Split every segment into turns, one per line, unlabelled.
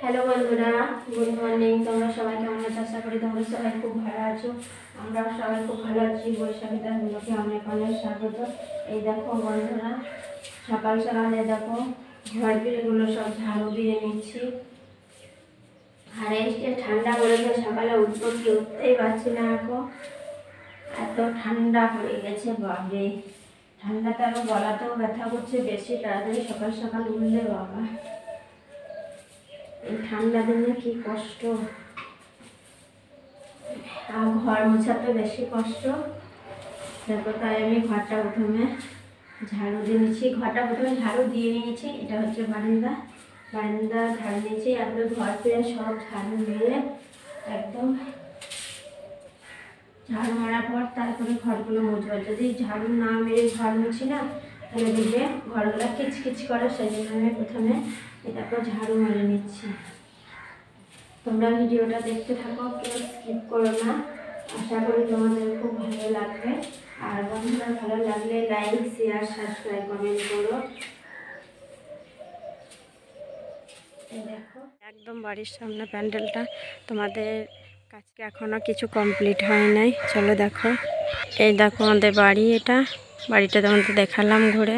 Hello বন্ধুরা, good morning. তোমরা সবাই কেমন আছো? আশা করি তোমরা সবাই খুব ভালো আছো। আমরা সবাই খুব ভালো আছি। বৈশাখীদের গুলোকে অনেক অনেক স্বাগত। এই দেখো বন্ধুরা, সকাল সকালে দেখো ঘর বিলগুলো সব ঝাড়ু দিয়ে নিচ্ছি। আর এই যে ঠান্ডা পড়েছে, সকালে উঠতেই পারছি না। এখন এত ঠান্ডা পড়ে গেছে, বাপরে! ঠান্ডাতে আরো গলাতেও ব্যথা করছে বেশি তাড়াতাড়ি সকাল সকাল উঠলে। বাবা, এই ঠান্ডা দিনে কি কষ্ট! আর ঘর মোছাতে বেশি কষ্ট। দেখো, তাই আমি ঘরটা প্রথমে ঝাড়ু দিয়ে নিচ্ছি। ঘরটা প্রথমে ঝাড়ু দিয়ে নিয়েছি। এটা হচ্ছে বারান্দা ঝাড়ু নিয়েছি। একদম ঘর ফিরে সব ঝাড়ু মেরে একদম ঝাড়ু মারার পর তারপরে ঘরগুলো মুছবো। যদি ঝাড়ু না মেরে ঘর মুছি না, তাহলে দেখবে ঘরগুলো কিচকিচ করে। সেই জন্য আমি প্রথমে এটাকে ঝাড়ু মেরে নিচ্ছি। তোমরা ভিডিওটা দেখতে থাকো, কেউ স্কিপ করো না। আশা করি তোমাদের খুব ভালো লাগবে। আর বন্ধুরা, ভালো লাগলে লাইক, শেয়ার, সাবস্ক্রাইব, কমেন্ট করো। এই দেখো, একদম বাড়ির সামনে প্যান্ডেলটা। তোমাদের কাজকে এখনও কিছু কমপ্লিট হয় নাই। চলো দেখো। এই দেখো আমাদের বাড়ি। বাড়িটা তোমাদের দেখালাম ঘুরে।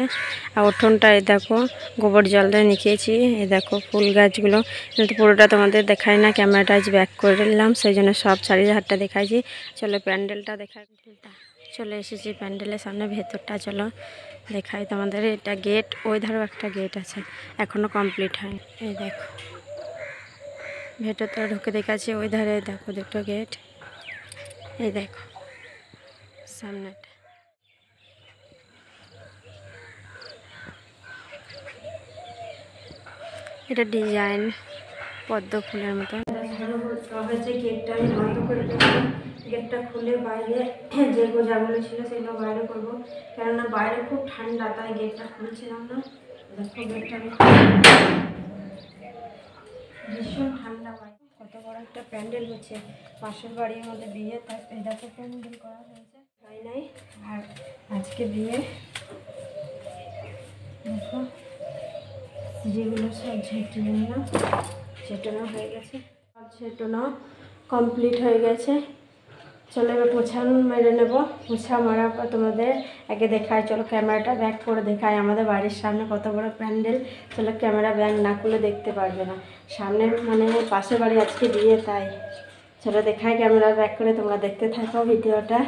আর উঠোনটা এই দেখো গোবর জল দিয়ে নিখিয়েছি। এই দেখো ফুল গাছগুলো, কিন্তু পুরোটা তোমাদের দেখাই না, ক্যামেরাটা আজ ব্যাক করে নিলাম, সেই জন্য সব চারিধারটা দেখাইছি। চলো প্যান্ডেলটা দেখাই। চলে এসেছি প্যান্ডেলের সামনে, ভেতরটা চলো দেখাই তোমাদের। এটা গেট, ওই ধারেও একটা গেট আছে, এখনও কমপ্লিট হয়নি। এই দেখো ভেতরটা ঢুকে দেখাচ্ছি। ওই ধারে দেখো দুটো গেট। এই দেখো সামনেটা। এটা ডিজাইন পদ্ম ফুলের মতো। গেটটা আমি বন্ধ করে দেবো। গেটটা খুলে বাইরে যে গোজাগুলো ছিল সেগুলো বাইরে করবো, কেননা বাইরে খুব ঠান্ডা, তাই গেটটা খুলছিলাম না। দেখো গেটটা ভীষণ ঠান্ডা বাইরে। কত বড় একটা প্যান্ডেল হচ্ছে পাশের বাড়ির মধ্যে বিয়ে, তাই দেখো প্যান্ডেল করা হয়েছে। হয় নাই, আর আজকে বিয়ে। দেখো যেগুলো সব ঝেটানো হয়ে গেছে, সব ঝেটানো কমপ্লিট হয়ে গেছে। চলো এবার পোছা মেরে নেবো। পোছা মারার পর তোমাদের আগে দেখায়। চলো ক্যামেরাটা ব্যাক করে দেখায় আমাদের বাড়ির সামনে কত বড় প্যান্ডেল। চলো ক্যামেরা ব্যাক না করলে দেখতে পারবে না। সামনে মানে পাশের বাড়ি আজকে বিয়ে, তাই চলো দেখায় ক্যামেরা ব্যাক করে। তোমরা দেখতে থাকো ভিডিওটা।